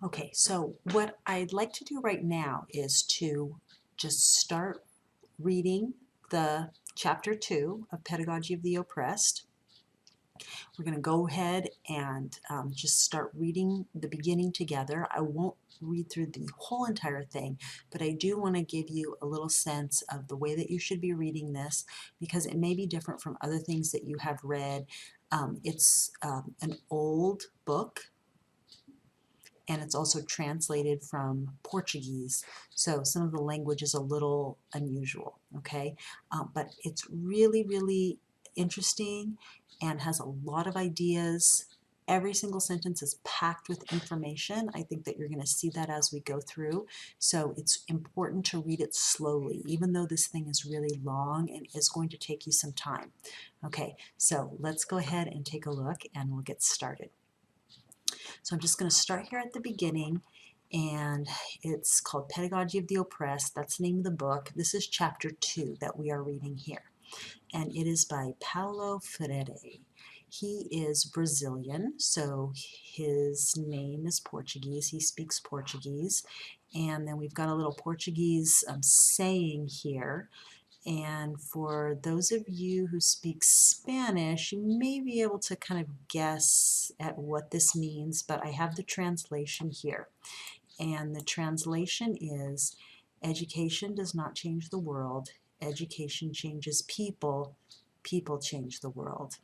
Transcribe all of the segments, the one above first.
Okay, so what I'd like to do right now is to just start reading the chapter 2 of Pedagogy of the Oppressed. We're going to go ahead and just start reading the beginning together. I won't read through the whole entire thing, but I do want to give you a little sense of the way that you should be reading this because it may be different from other things that you have read. It's an old book, and it's also translated from Portuguese. So some of the language is a little unusual, okay? But it's really, really interesting and has a lot of ideas. Every single sentence is packed with information. I think that you're going to see that as we go through. So it's important to read it slowly, even though this thing is really long and is going to take you some time. Okay, so let's go ahead and take a look and we'll get started. So I'm just going to start here at the beginning, and it's called Pedagogy of the Oppressed. That's the name of the book. This is chapter 2 that we are reading here, and it is by Paulo Freire. He is Brazilian, so his name is Portuguese. He speaks Portuguese, and then we've got a little Portuguese saying here. And for those of you who speak Spanish, you may be able to kind of guess at what this means, but I have the translation here. And the translation is, education does not change the world, education changes people, people change the world.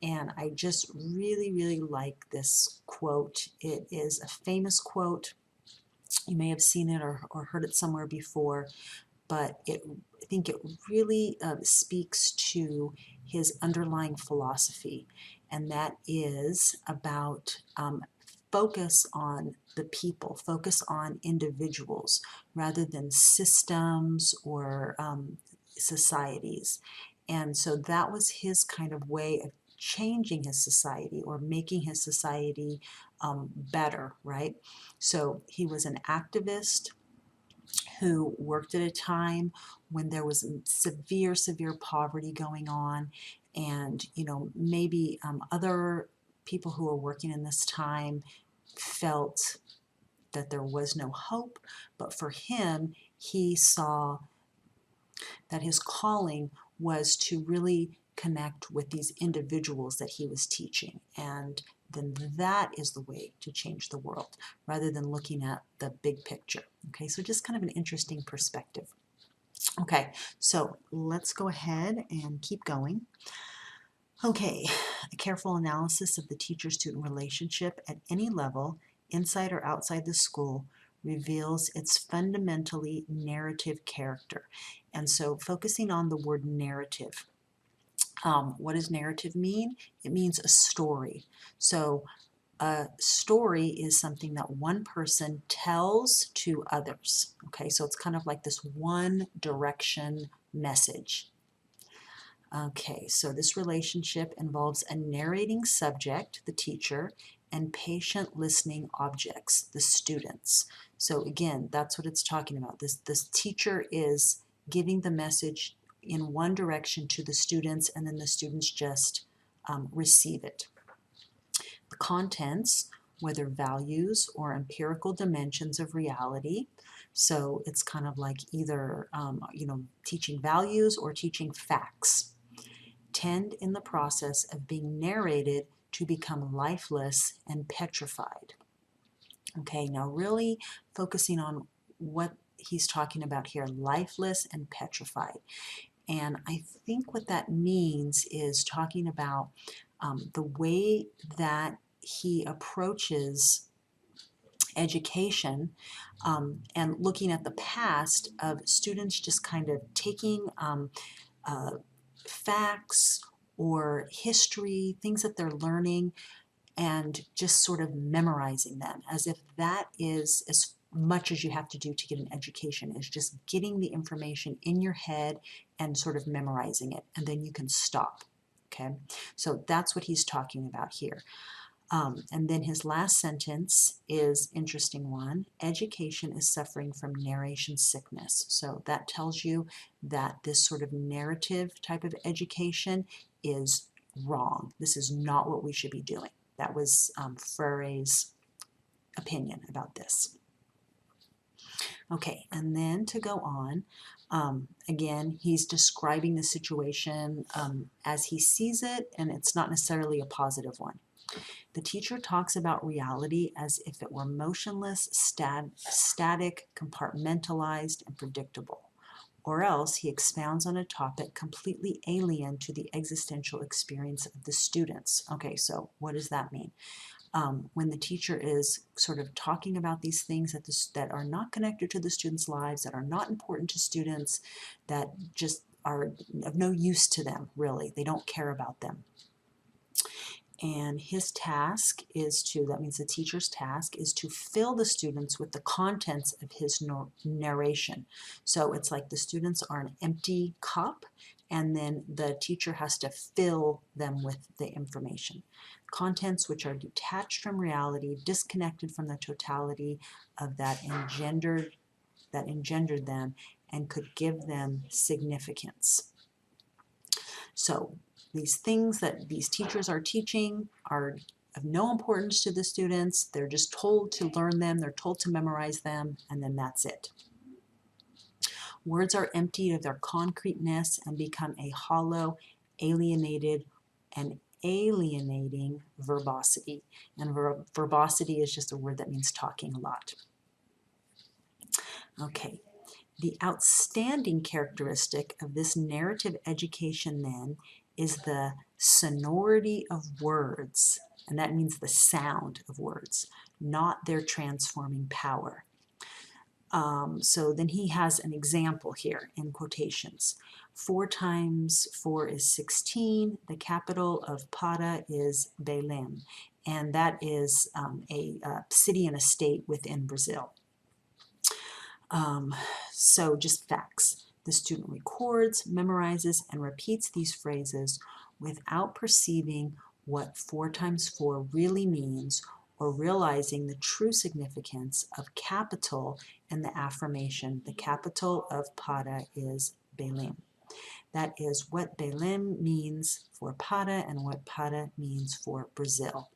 And I just really, really like this quote. It is a famous quote. You may have seen it or heard it somewhere before, but I think it really speaks to his underlying philosophy, and that is about focus on the people, focus on individuals rather than systems or societies. And so that was his kind of way of changing his society or making his society better, right? So he was an activist who worked at a time when there was severe, severe poverty going on, and maybe other people who were working in this time felt that there was no hope, but for him, he saw that his calling was to really connect with these individuals that he was teaching, and then that is the way to change the world rather than looking at the big picture. Okay, so just kind of an interesting perspective. Okay, so let's go ahead and keep going. Okay, a careful analysis of the teacher-student relationship at any level, inside or outside the school, reveals its fundamentally narrative character. And so focusing on the word narrative, what does narrative mean? It means a story. So a story is something that one person tells to others. Okay, so it's kind of like this one direction message. Okay, so this relationship involves a narrating subject, the teacher, and patient listening objects, the students. So again, that's what it's talking about. This teacher is giving the message in one direction to the students, and then the students just receive it. The contents, whether values or empirical dimensions of reality. So it's kind of like either teaching values or teaching facts, tend in the process of being narrated to become lifeless and petrified. Okay, now really focusing on what he's talking about here, lifeless and petrified. And I think what that means is talking about the way that he approaches education and looking at the past of students just kind of taking uh, facts or history, things that they're learning, and just sort of memorizing them as if that is as much as you have to do to get an education, is just getting the information in your head and sort of memorizing it, and then you can stop. Okay, so that's what he's talking about here. And then his last sentence is interesting one. Education is suffering from narration sickness. So that tells you that this sort of narrative type of education is wrong. This is not what we should be doing. That was Freire's opinion about this. Okay, and then to go on, again, he's describing the situation as he sees it, and it's not necessarily a positive one. The teacher talks about reality as if it were motionless, static, compartmentalized, and predictable. Or else he expounds on a topic completely alien to the existential experience of the students. Okay, so what does that mean? When the teacher is sort of talking about these things that are not connected to the students' lives, that are not important to students, that just are of no use to them, really. They don't care about them. And his task is to, that means the teacher's task is to fill the students with the contents of his narration. So it's like the students are an empty cup, and then the teacher has to fill them with the information. Contents which are detached from reality, disconnected from the totality of that engendered them, and could give them significance. So these things that these teachers are teaching are of no importance to the students. They're just told to learn them, they're told to memorize them, and then that's it. Words are emptied of their concreteness and become a hollow, alienating verbosity. And verbosity is just a word that means talking a lot. Okay. The outstanding characteristic of this narrative education, then, is the sonority of words, and that means the sound of words, not their transforming power. So then he has an example here in quotations. 4 times 4 is 16. The capital of Para is Belém, and that is a city and a state within Brazil. So just facts. The student records, memorizes, and repeats these phrases without perceiving what 4 times 4 really means or realizing the true significance of capital in the affirmation. The capital of Para is Belém. That is what Belém means for Para and what Para means for Brazil.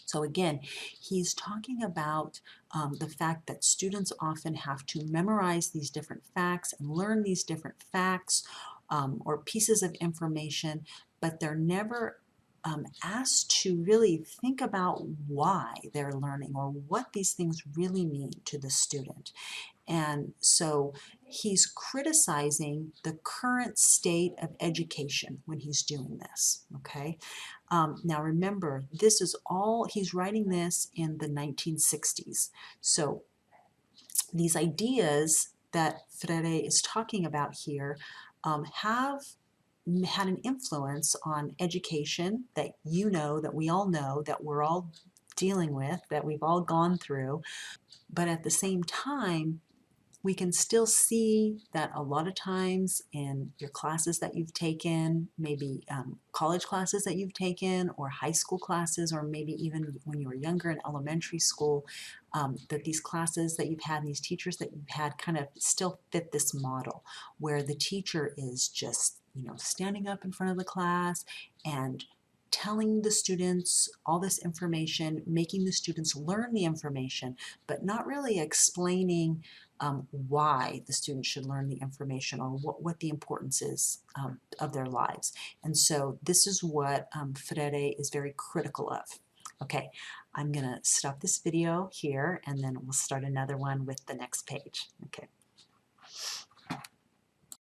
So again, he's talking about the fact that students often have to memorize these different facts and learn these different facts or pieces of information, but they're never asked to really think about why they're learning or what these things really mean to the student. And so he's criticizing the current state of education when he's doing this, okay? Now remember, this is all, he's writing this in the 1960s. So these ideas that Freire is talking about here have had an influence on education that you know, that we all know, that we're all dealing with, that we've all gone through. But at the same time, we can still see that a lot of times in your classes that you've taken, maybe college classes that you've taken, or high school classes, or maybe even when you were younger in elementary school, that these classes that you've had and these teachers that you've had kind of still fit this model where the teacher is just, standing up in front of the class and telling the students all this information, making the students learn the information, but not really explaining why the students should learn the information or what the importance is of their lives. And so this is what Freire is very critical of. Okay, I'm going to stop this video here and then we'll start another one with the next page. Okay.